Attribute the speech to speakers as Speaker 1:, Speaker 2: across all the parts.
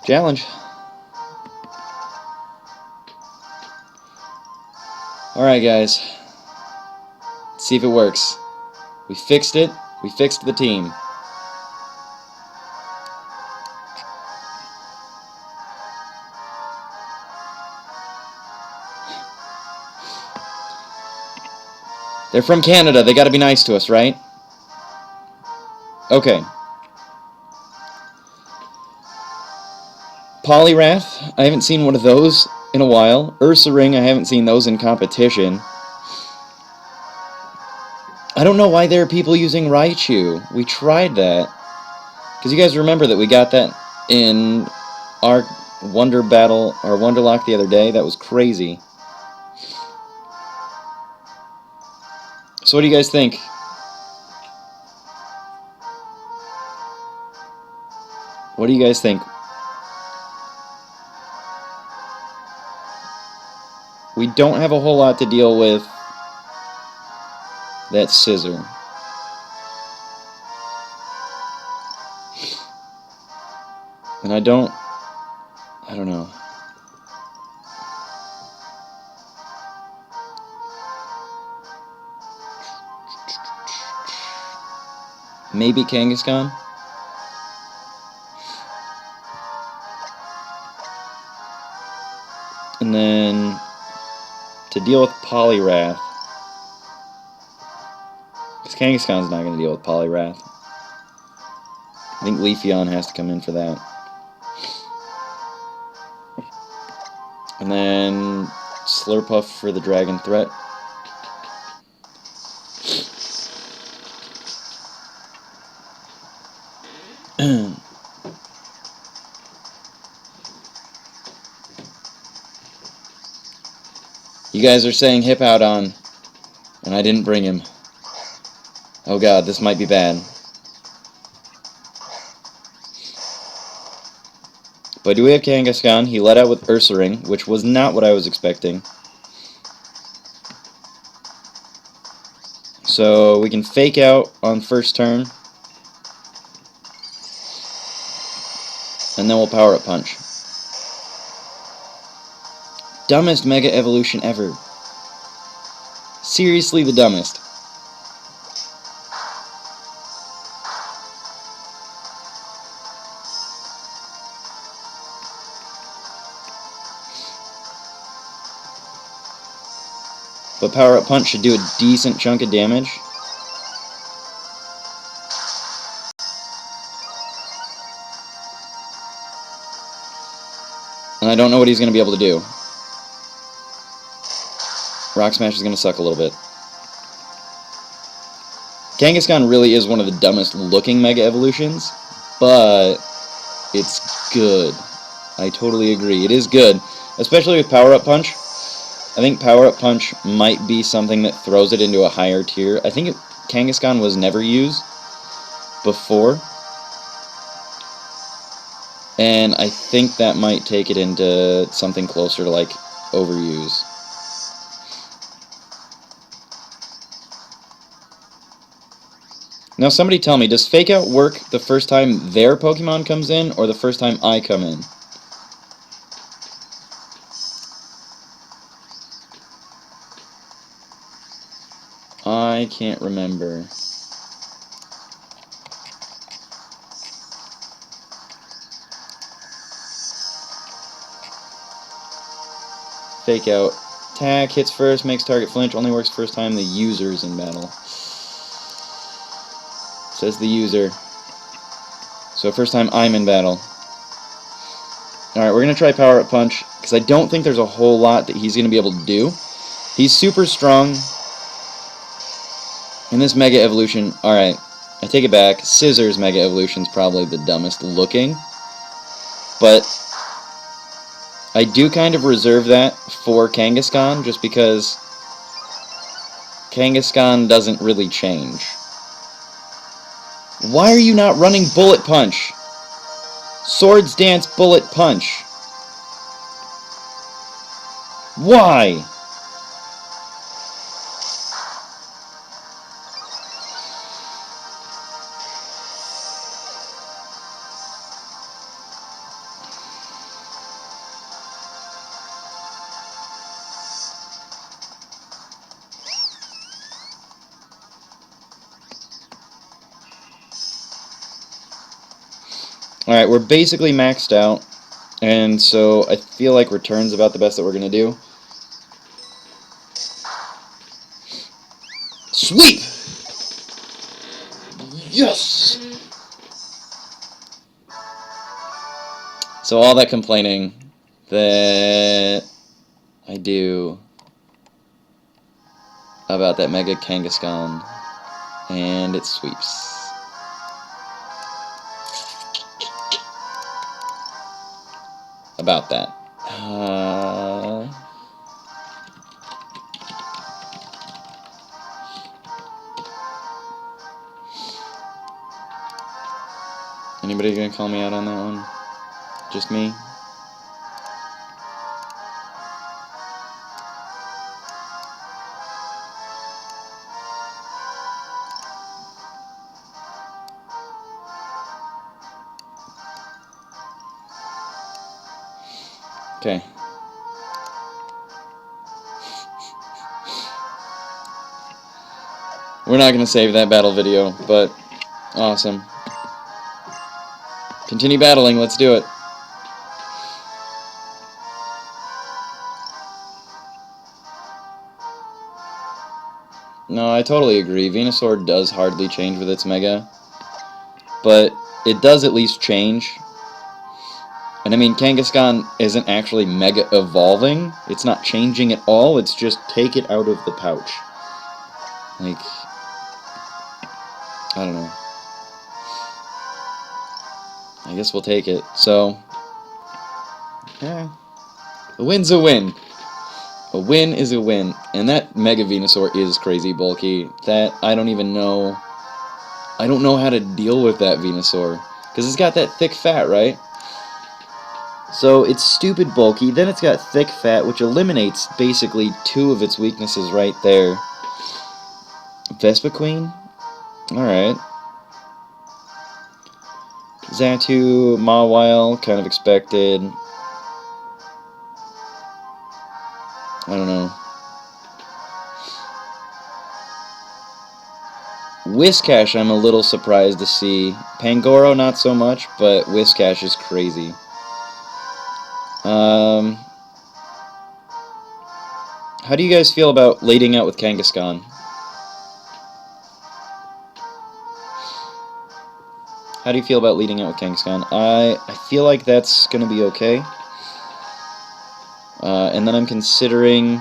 Speaker 1: Challenge. Alright, guys. Let's see if it works. We fixed it. We fixed the team. They're from Canada. They gotta be nice to us, right? Okay. Poliwrath. I haven't seen one of those in a while. Ursaring. I haven't seen those in competition. I don't know why there are people using Raichu. We tried that. Because you guys remember that we got that in our Wonder Battle, our Wonderlocke the other day. That was crazy. So what do you guys think? What do you guys think? We don't have a whole lot to deal with that scissor. And I don't know. Maybe Kangaskhan? And then to deal with Poliwrath, because Kangaskhan's not going to deal with Poliwrath. I think Leafeon has to come in for that. And then Slurpuff for the Dragon Threat. You guys are saying hippowdon, and I didn't bring him. Oh god, this might be bad. But do we have Kangaskhan? He let out with Ursaring, which was not what I was expecting. So we can fake out on first turn. And then we'll power up punch. Dumbest Mega Evolution ever. Seriously the dumbest. But Power Up Punch should do a decent chunk of damage. And I don't know what he's going to be able to do. Rock Smash is going to suck a little bit. Kangaskhan really is one of the dumbest looking Mega Evolutions, but it's good. I totally agree. It is good, especially with Power Up Punch. I think Power Up Punch might be something that throws it into a higher tier. I think Kangaskhan was never used before, and I think that might take it into something closer to like overuse. Now somebody tell me, does Fake Out work the first time their Pokemon comes in, or the first time I come in? I can't remember. Fake Out. Attack, hits first, makes target flinch, only works first time the user's in battle. Says the user. So first time I'm in battle. Alright, we're going to try Power Up Punch, because I don't think there's a whole lot that he's going to be able to do. He's super strong. And this Mega Evolution, alright, I take it back. Scissors Mega Evolution's probably the dumbest looking. But I do kind of reserve that for Kangaskhan, just because Kangaskhan doesn't really change. Why are you not running Bullet Punch? Swords Dance Bullet Punch. Why? Alright, we're basically maxed out, and so I feel like return's about the best that we're going to do. Sweep! Yes! So all that complaining that I do about that Mega Kangaskhan, and it sweeps. About that. Anybody gonna call me out on that one? Just me? Okay. We're not gonna save that battle video, but awesome. Continue battling, let's do it. No, I totally agree. Venusaur does hardly change with its Mega, but it does at least change. And I mean, Kangaskhan isn't actually Mega evolving. It's not changing at all. It's just take it out of the pouch. Like, I don't know. I guess we'll take it. So, yeah. A win's a win. A win is a win. And that Mega Venusaur is crazy bulky. That, I don't even know. I don't know how to deal with that Venusaur. Because it's got that thick fat, right? So it's stupid bulky, then it's got thick fat, which eliminates basically two of its weaknesses right there. Vespiquen? Alright. Xatu, Mawile, kind of expected. I don't know. Whiscash I'm a little surprised to see. Pangoro not so much, but Whiscash is crazy. How do you guys feel about leading out with Kangaskhan? How do you feel about leading out with Kangaskhan? I feel like that's going to be okay. And then I'm considering...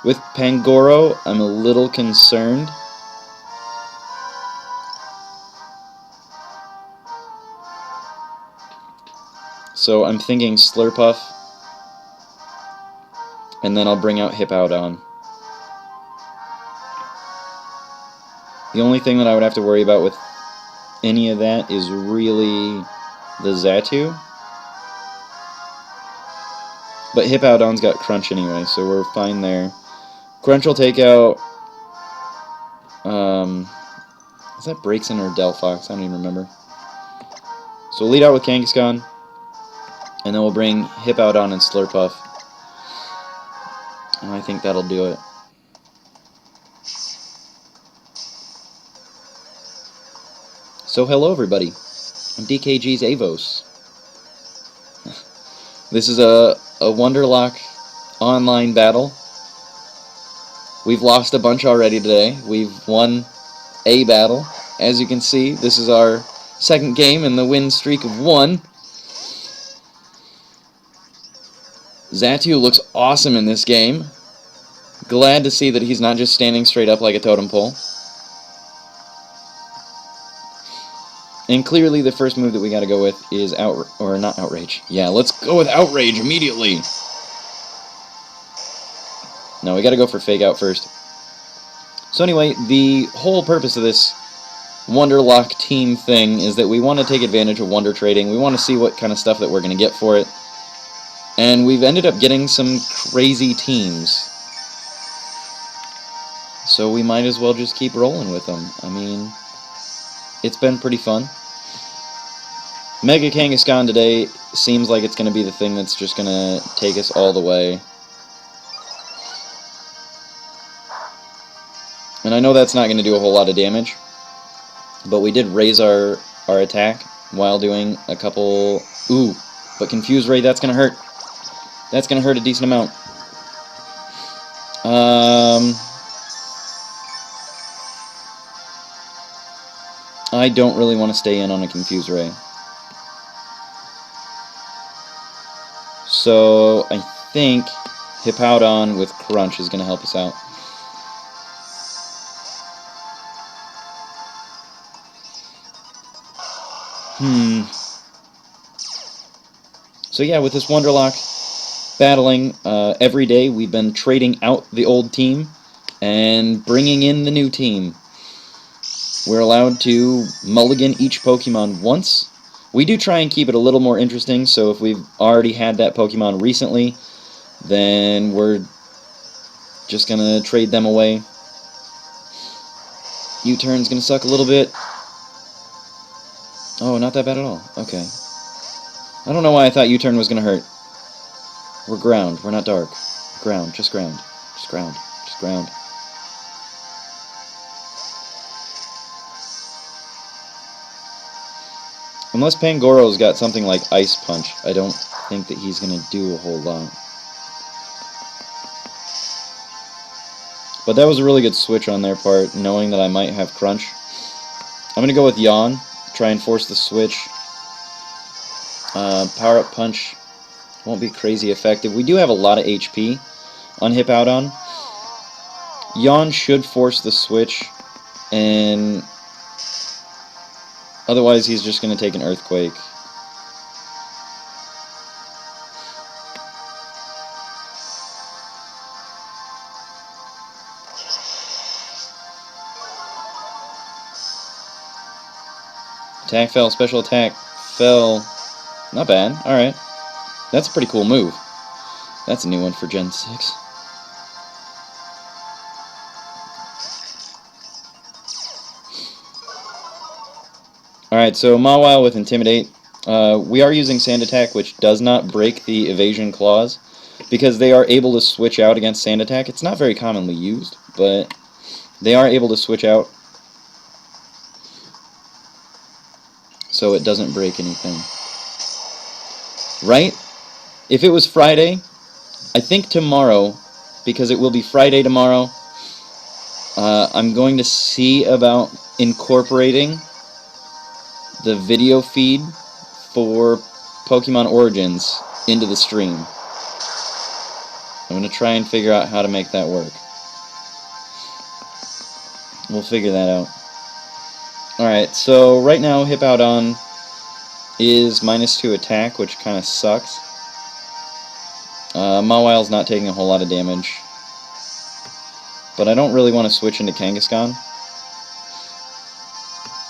Speaker 1: With Pangoro, I'm a little concerned. So I'm thinking Slurpuff. And then I'll bring out Hippowdon. The only thing that I would have to worry about with any of that is really the Xatu. But Hippowdon's got Crunch anyway, so we're fine there. Crunch will take out... is that Braixen or Delphox? I don't even remember. So we'll lead out with Kangaskhan. And then we'll bring Hippowdon and Slurpuff. And I think that'll do it. So hello everybody, I'm DKG's Avos. This is a Wonderlocke online battle. We've lost a bunch already today. We've won a battle. As you can see, this is our second game in the win streak of 1. Xatu looks awesome in this game. Glad to see that he's not just standing straight up like a totem pole. And clearly the first move that we gotta go with is not Outrage. Yeah, let's go with Outrage immediately! No, we gotta go for Fake Out first. So anyway, the whole purpose of this Wonderlocke team thing is that we want to take advantage of Wonder Trading. We want to see what kind of stuff that we're gonna get for it. And we've ended up getting some crazy teams. So we might as well just keep rolling with them. I mean... it's been pretty fun. Mega Kangaskhan today seems like it's going to be the thing that's just going to take us all the way. And I know that's not going to do a whole lot of damage, but we did raise our attack while doing a couple... Ooh, but Confuse Ray, that's going to hurt. That's going to hurt a decent amount. I don't really want to stay in on a Confuse Ray. So I think Hippowdon with Crunch is going to help us out. So yeah, with this Wonderlocke battling every day, we've been trading out the old team and bringing in the new team. We're allowed to mulligan each Pokemon once. We do try and keep it a little more interesting, so if we've already had that Pokemon recently, then we're just going to trade them away. U-turn's going to suck a little bit. Oh, not that bad at all. Okay. I don't know why I thought U-turn was going to hurt. We're ground. We're not dark. Ground. Just ground. Just ground. Just ground. Unless Pangoro's got something like Ice Punch, I don't think that he's going to do a whole lot. But that was a really good switch on their part, knowing that I might have Crunch. I'm going to go with Yawn, try and force the switch. Power-up Punch won't be crazy effective. We do have a lot of HP on Hippowdon. Yawn should force the switch, and otherwise he's just going to take an Earthquake. Attack fell, special attack fell. Not bad, alright. That's a pretty cool move. That's a new one for Gen 6. Alright, so Mawile with Intimidate. We are using Sand Attack, which does not break the Evasion Clause, because they are able to switch out against Sand Attack. It's not very commonly used, but they are able to switch out, so it doesn't break anything. Right? If it was Friday, I think tomorrow, because it will be Friday tomorrow, I'm going to see about incorporating the video feed for Pokemon Origins into the stream. I'm going to try and figure out how to make that work. We'll figure that out. Alright, so right now Hippowdon is -2 attack, which kind of sucks. Mawile's not taking a whole lot of damage. But I don't really want to switch into Kangaskhan.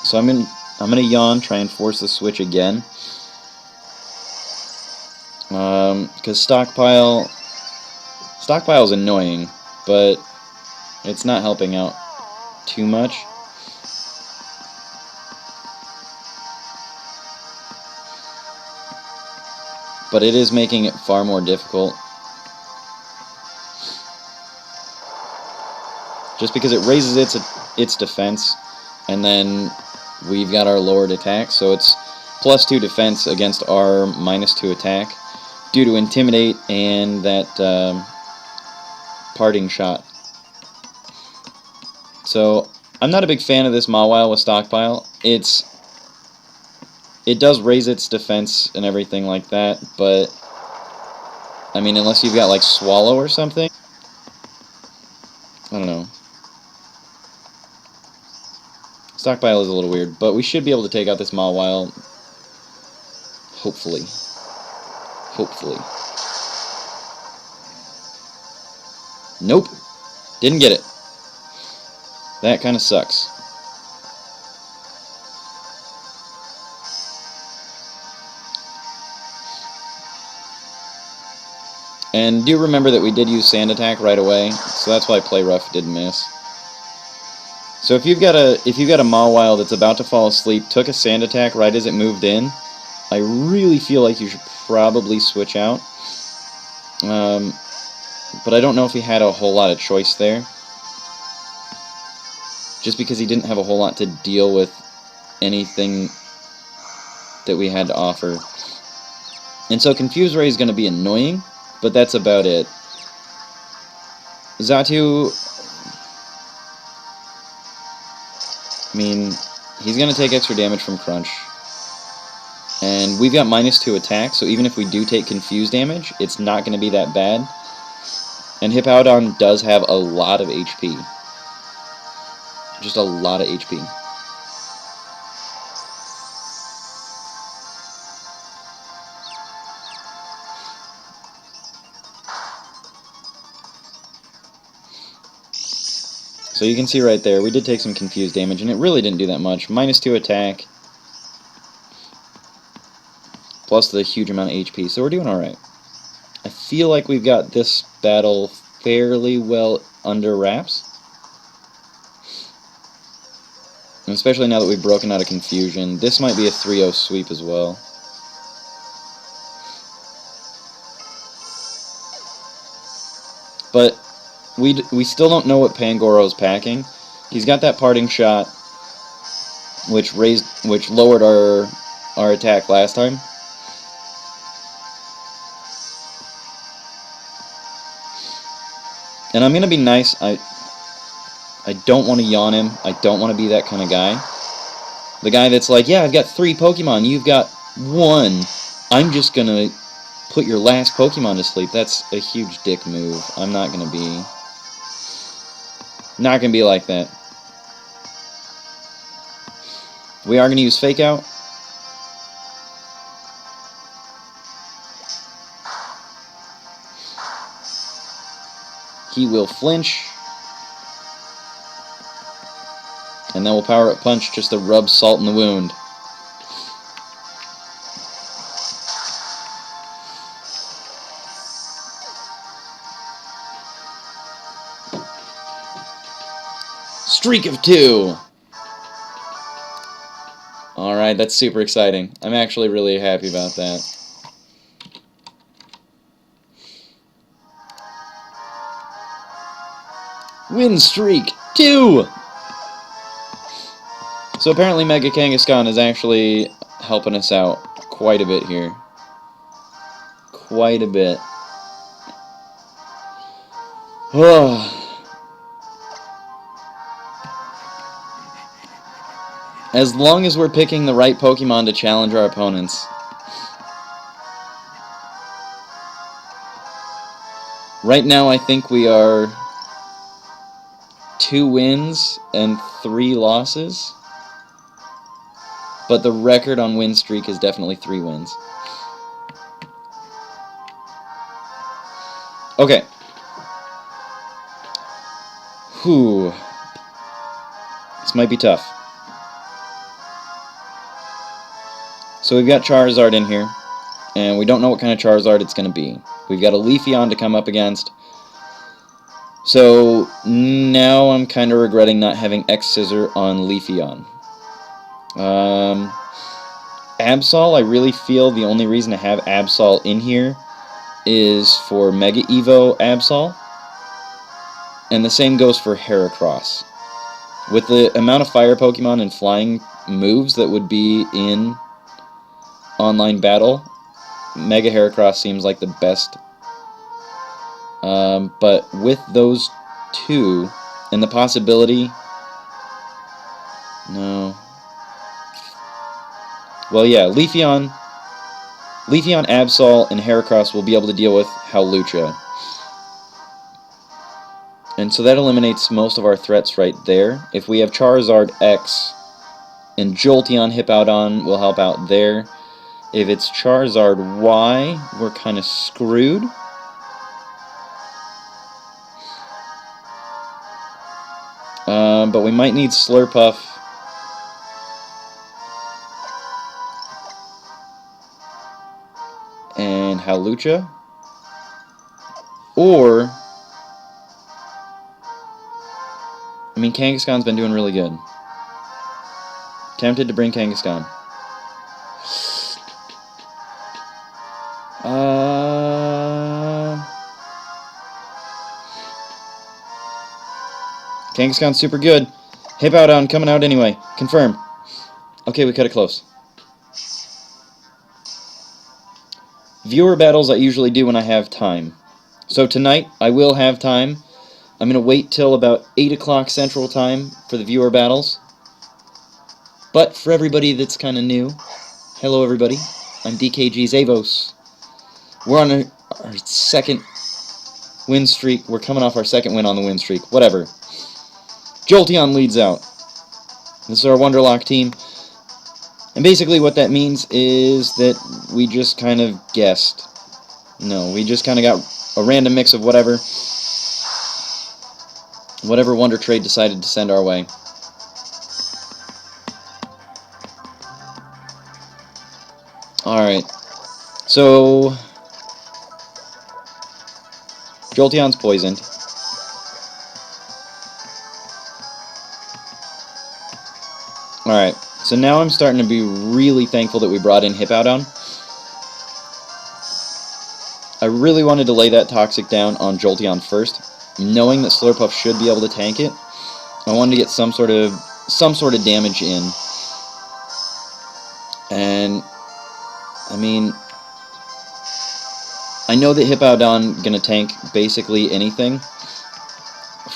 Speaker 1: So I'm going to Yawn, try and force the switch again. Because Stockpile is annoying, but it's not helping out too much. But it is making it far more difficult. Just because it raises its defense, and then we've got our lowered attack, so it's +2 defense against our -2 attack due to Intimidate and that Parting Shot. So I'm not a big fan of this Mawile with Stockpile. It does raise its defense and everything like that, but I mean, unless you've got like Swallow or something, I don't know. Stockpile is a little weird, but we should be able to take out this Mawile. Hopefully. Hopefully. Nope. Didn't get it. That kind of sucks. And do remember that we did use Sand Attack right away, so that's why Play Rough did miss. So if you've got a Mawile that's about to fall asleep, took a Sand Attack right as it moved in, I really feel like you should probably switch out. But I don't know if he had a whole lot of choice there. Just because he didn't have a whole lot to deal with anything that we had to offer. And so Confuse Ray is going to be annoying, but that's about it. Xatu, I mean, he's going to take extra damage from Crunch. And we've got -2 attack, so even if we do take Confuse damage, it's not going to be that bad. And Hippowdon does have a lot of HP. Just a lot of HP. So you can see right there, we did take some Confuse damage, and it really didn't do that much. -2 attack, plus the huge amount of HP, so we're doing alright. I feel like we've got this battle fairly well under wraps. And especially now that we've broken out of Confusion. This might be a 3-0 sweep as well. But we still don't know what Pangoro's packing. He's got that parting shot, which lowered our attack last time. And I'm gonna be nice. I don't want to yawn him. I don't want to be that kind of guy. The guy that's like, yeah, I've got 3 Pokemon. You've got 1. I'm just gonna put your last Pokemon to sleep. That's a huge dick move. I'm not gonna be like that. We are gonna use Fake Out. He will flinch. And then we'll Power Up Punch just to rub salt in the wound. Streak of 2! Alright, that's super exciting. I'm actually really happy about that. Win streak 2! So apparently Mega Kangaskhan is actually helping us out quite a bit here. Quite a bit. As long as we're picking the right Pokemon to challenge our opponents. Right now I think we are 2 wins and 3 losses. But the record on win streak is definitely 3 wins. Okay. Whew. This might be tough. So we've got Charizard in here, and we don't know what kind of Charizard it's going to be. We've got a Leafeon to come up against. So now I'm kind of regretting not having X-Scissor on Leafeon. Absol, I really feel the only reason to have Absol in here is for Mega Evo Absol. And the same goes for Heracross. With the amount of fire Pokemon and flying moves that would be in online battle, Mega Heracross seems like the best. But with those 2, and the possibility... No. Well, yeah, Leafeon, Absol, and Heracross will be able to deal with hawlucha. And so that eliminates most of our threats right there. If we have Charizard X and Jolteon Hippowdon will help out there. If it's Charizard Y, we're kind of screwed. But we might need Slurpuff. And hawlucha. Or... I mean, Kangaskhan's been doing really good. Tempted to bring Kangaskhan. Kangaskhan's super good. Hippowdon coming out anyway. Confirm. Okay, we cut it close. viewer battles I usually do when I have time. So tonight, I will have time. I'm going to wait till about 8 o'clock Central Time for the viewer battles. But for everybody that's kind of new, hello everybody, I'm DKG Zavos. We're on our second win streak. We're coming off our second win on the win streak. Whatever. Jolteon leads out. This is our Wonderlocke team. And basically what that means is that we just kind of guessed. No, we just kind of got a random mix of whatever Wonder Trade decided to send our way. Alright. So Jolteon's poisoned. Alright, so now I'm starting to be really thankful that we brought in Hippowdon. I really wanted to lay that Toxic down on Jolteon first, knowing that Slurpuff should be able to tank it. I wanted to get some sort of damage in. And I mean, I know that Hippowdon gonna tank basically anything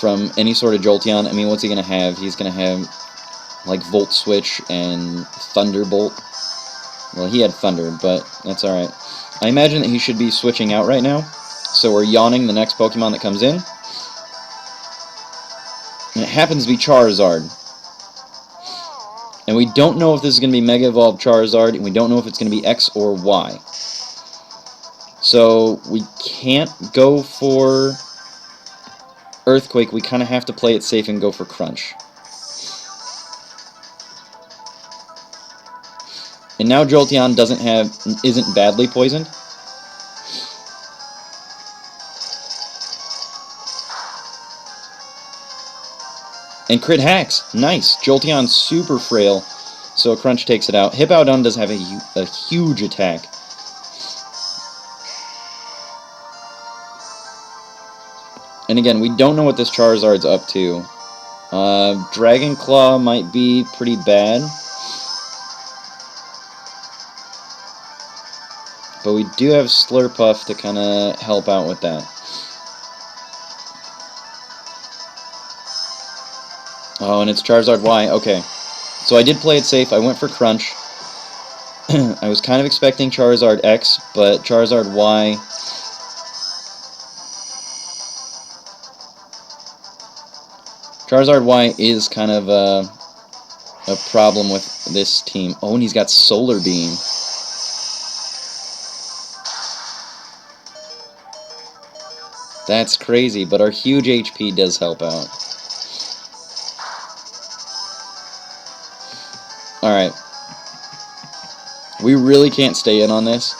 Speaker 1: from any sort of Jolteon. I mean, what's he gonna have? He's gonna have like Volt Switch and Thunderbolt. Well, he had Thunder, but that's alright. I imagine that he should be switching out right now. So we're yawning the next Pokemon that comes in. And it happens to be Charizard. And we don't know if this is going to be Mega Evolved Charizard, and we don't know if it's going to be X or Y. So we can't go for Earthquake. We kind of have to play it safe and go for Crunch. And now Jolteon isn't badly poisoned. And crit hacks. Nice. Jolteon's super frail, so a Crunch takes it out. Hippowdon does have a huge attack. And again, we don't know what this Charizard's up to. Dragon Claw might be pretty bad. But we do have Slurpuff to kind of help out with that. Oh, and it's Charizard Y. Okay. So I did play it safe. I went for Crunch. I was kind of expecting Charizard X, but Charizard Y... Charizard Y is kind of a problem with this team. Oh, and he's got Solar Beam. That's crazy, but our huge HP does help out. Alright. We really can't stay in on this.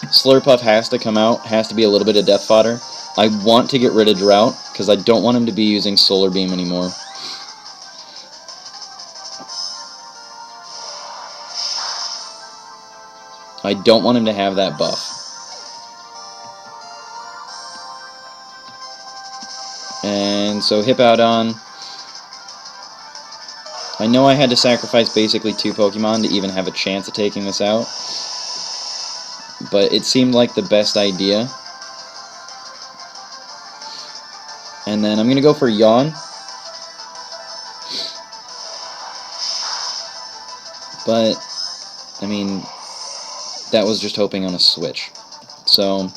Speaker 1: Slurpuff has to come out, has to be a little bit of death fodder. I want to get rid of Drought, because I don't want him to be using Solar Beam anymore. I don't want him to have that buff. And so Hippowdon, I know I had to sacrifice basically 2 Pokemon to even have a chance at taking this out, but it seemed like the best idea. And then I'm going to go for Yawn. But, I mean, that was just hoping on a switch. So,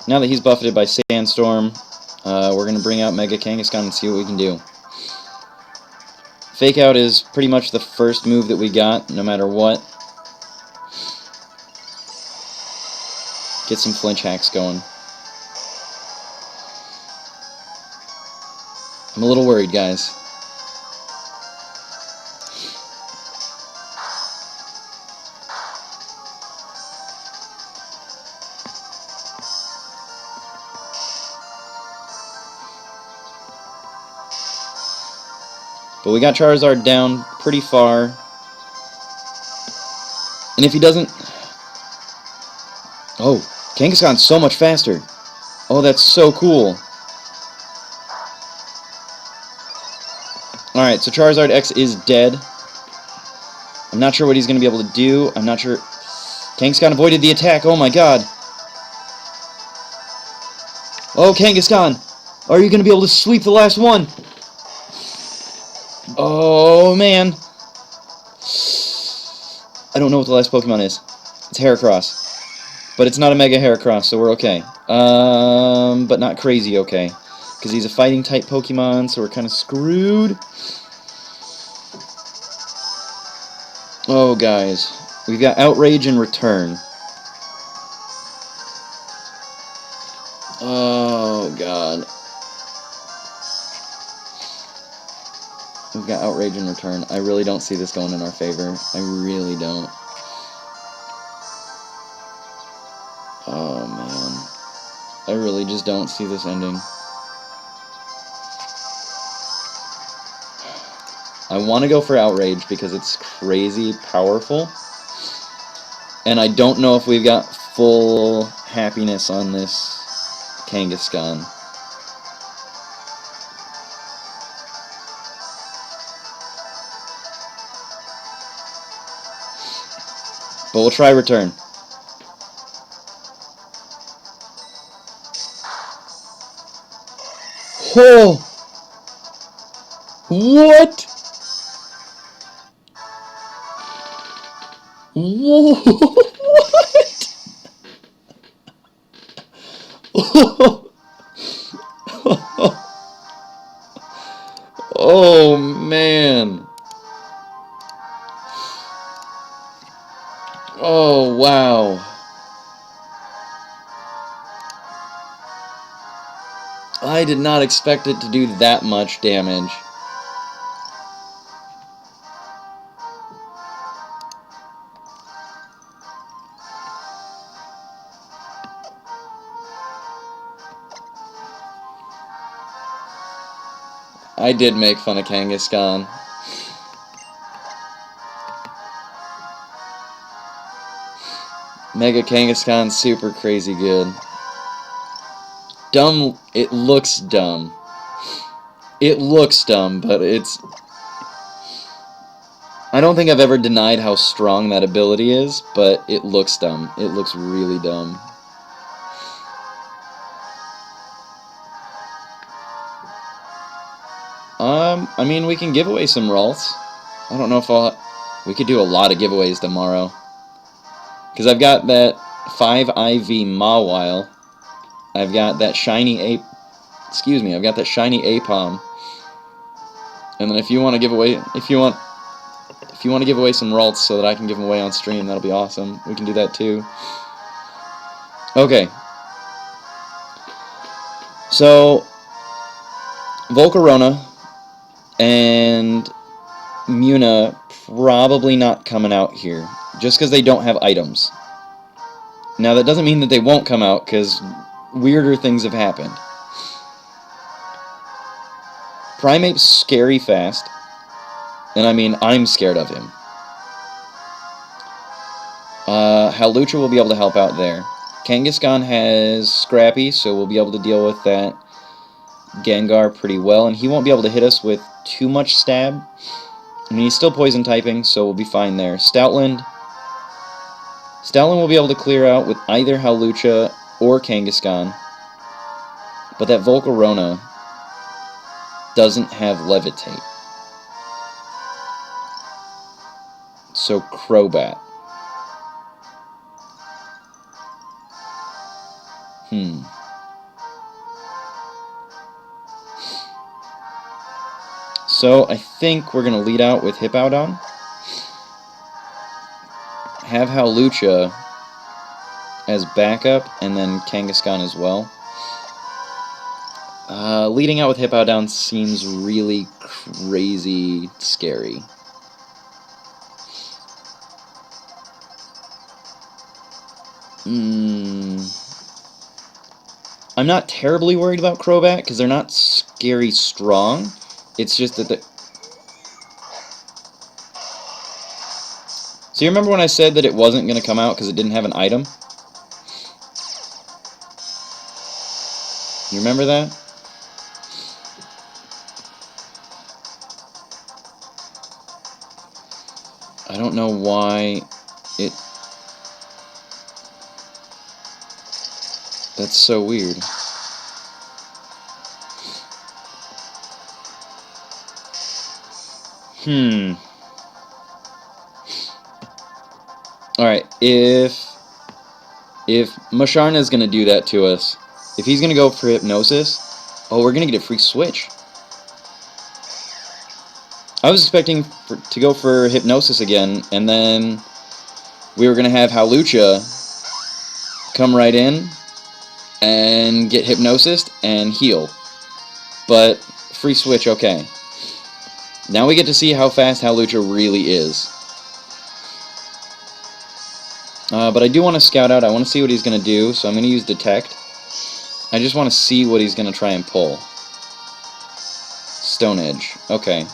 Speaker 1: now that he's buffeted by Sandstorm, we're going to bring out Mega Kangaskhan and see what we can do. Fake Out is pretty much the first move that we got, no matter what. Get some flinch hacks going. I'm a little worried, guys. But we got Charizard down pretty far. And if he doesn't... Oh, Kangaskhan's so much faster. Oh, that's so cool. Alright, so Charizard X is dead. I'm not sure what he's going to be able to do. I'm not sure... Kangaskhan avoided the attack. Oh my god. Oh, Kangaskhan! Are you going to be able to sweep the last one? Oh, man. I don't know what the last Pokemon is. It's Heracross. But it's not a Mega Heracross, so we're okay. But not crazy okay. Because he's a fighting-type Pokemon, so we're kind of screwed. Oh, guys. We've got Outrage and Return. Oh, God. We've got Outrage and Return. I really don't see this going in our favor. I really don't. Oh, man. I really just don't see this ending. I want to go for Outrage because it's crazy powerful. And I don't know if we've got full happiness on this Kangaskhan. But we'll try Return. Oh! What? Whoa! What? Oh, man. Oh, wow. I did not expect it to do that much damage. I did make fun of Kangaskhan. Mega Kangaskhan, super crazy good. Dumb, it looks dumb. It looks dumb, but it's... I don't think I've ever denied how strong that ability is, but it looks dumb. It looks really dumb. I mean, we can give away some Ralts. I don't know if I'll... We could do a lot of giveaways tomorrow. Because I've got that 5 IV Mawile. I've got that shiny Ape... Excuse me, I've got that shiny Apom. And then if you want to give away... If you want to give away some Ralts so that I can give them away on stream, that'll be awesome. We can do that too. Okay. So... Volcarona and Muna probably not coming out here, just because they don't have items. Now, that doesn't mean that they won't come out, because weirder things have happened. Primeape's scary fast, and I mean, I'm scared of him. Hawlucha will be able to help out there. Kangaskhan has Scrappy, so we'll be able to deal with that Gengar pretty well, and he won't be able to hit us with too much stab. I mean, he's still poison typing, so we'll be fine there. Stoutland will be able to clear out with either Hawlucha or Kangaskhan, but that Volcarona doesn't have Levitate. So Crobat. So I think we're going to lead out with Hippowdon. Have Hawlucha as backup, and then Kangaskhan as well. Leading out with Hippowdon seems really crazy scary. I'm not terribly worried about Crobat, because they're not scary strong. It's just that So you remember when I said that it wasn't going to come out because it didn't have an item? You remember that? I don't know why it... That's so weird. Alright, if Masharna is going to do that to us, if he's going to go for Hypnosis, oh, we're going to get a free switch. I was expecting to go for Hypnosis again, and then we were going to have hawlucha come right in and get Hypnosis and heal. But free switch, okay. Now we get to see how fast hawlucha really is. But I do want to scout out. I want to see what he's going to do, so I'm going to use Detect. I just want to see what he's going to try and pull. Stone Edge. Okay.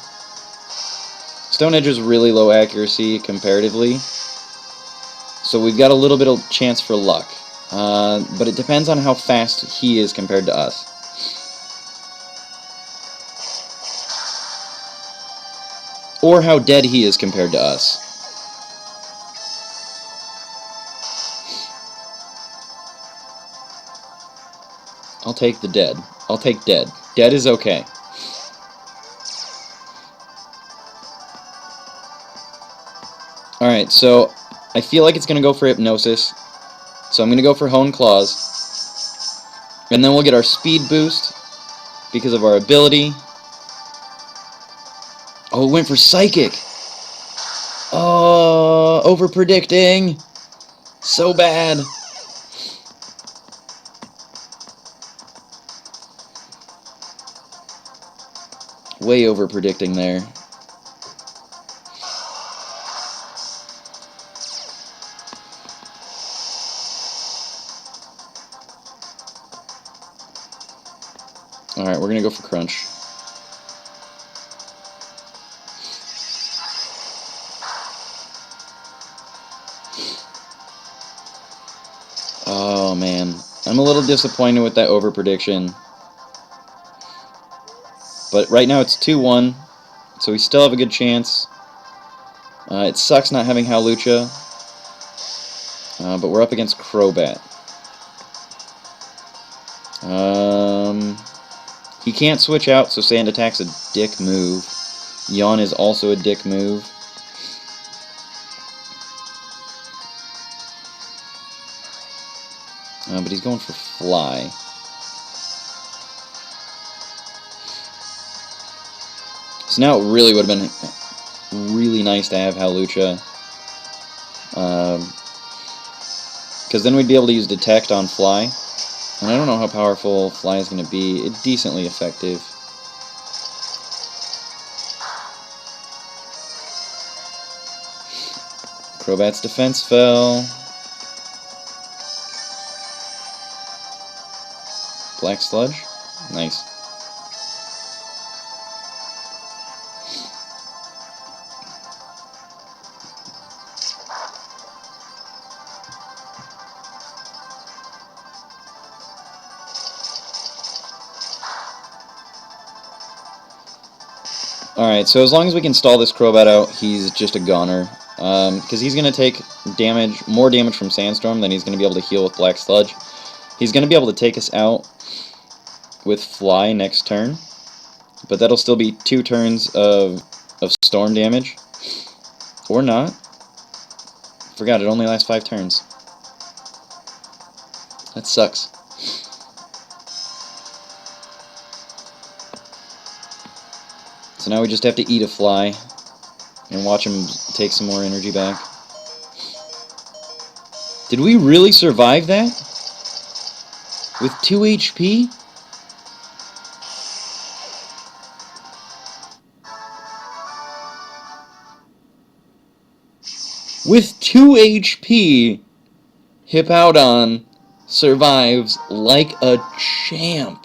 Speaker 1: Stone Edge is really low accuracy comparatively, so we've got a little bit of chance for luck. But it depends on how fast he is compared to us. Or how dead he is compared to us. I'll take the dead. I'll take dead. Dead is okay. Alright, so I feel like it's going to go for Hypnosis. So I'm going to go for Hone Claws. And then we'll get our speed boost because of our ability. Oh, it went for Psychic! Oh, over-predicting! So bad! Way over-predicting there. Alright, we're gonna go for Crunch. Oh man, I'm a little disappointed with that over-prediction. But right now it's 2-1, so we still have a good chance. It sucks not having hawlucha, but we're up against Crobat. He can't switch out, so Sand Attack's a dick move. Yawn is also a dick move. But he's going for Fly. So now it really would have been really nice to have hawlucha. Because then we'd be able to use Detect on Fly. And I don't know how powerful Fly is going to be. It's decently effective. Crobat's defense fell. Black Sludge. Nice. Alright, so as long as we can stall this Crobat out, he's just a goner. Because he's going to take more damage from Sandstorm than he's going to be able to heal with Black Sludge. He's going to be able to take us out with Fly next turn, but that'll still be 2 turns of Storm damage. Or not. Forgot, it only lasts 5 turns. That sucks. So now we just have to eat a Fly and watch him take some more energy back. Did we really survive that? With 2 HP? With 2 HP, Hippowdon survives like a champ.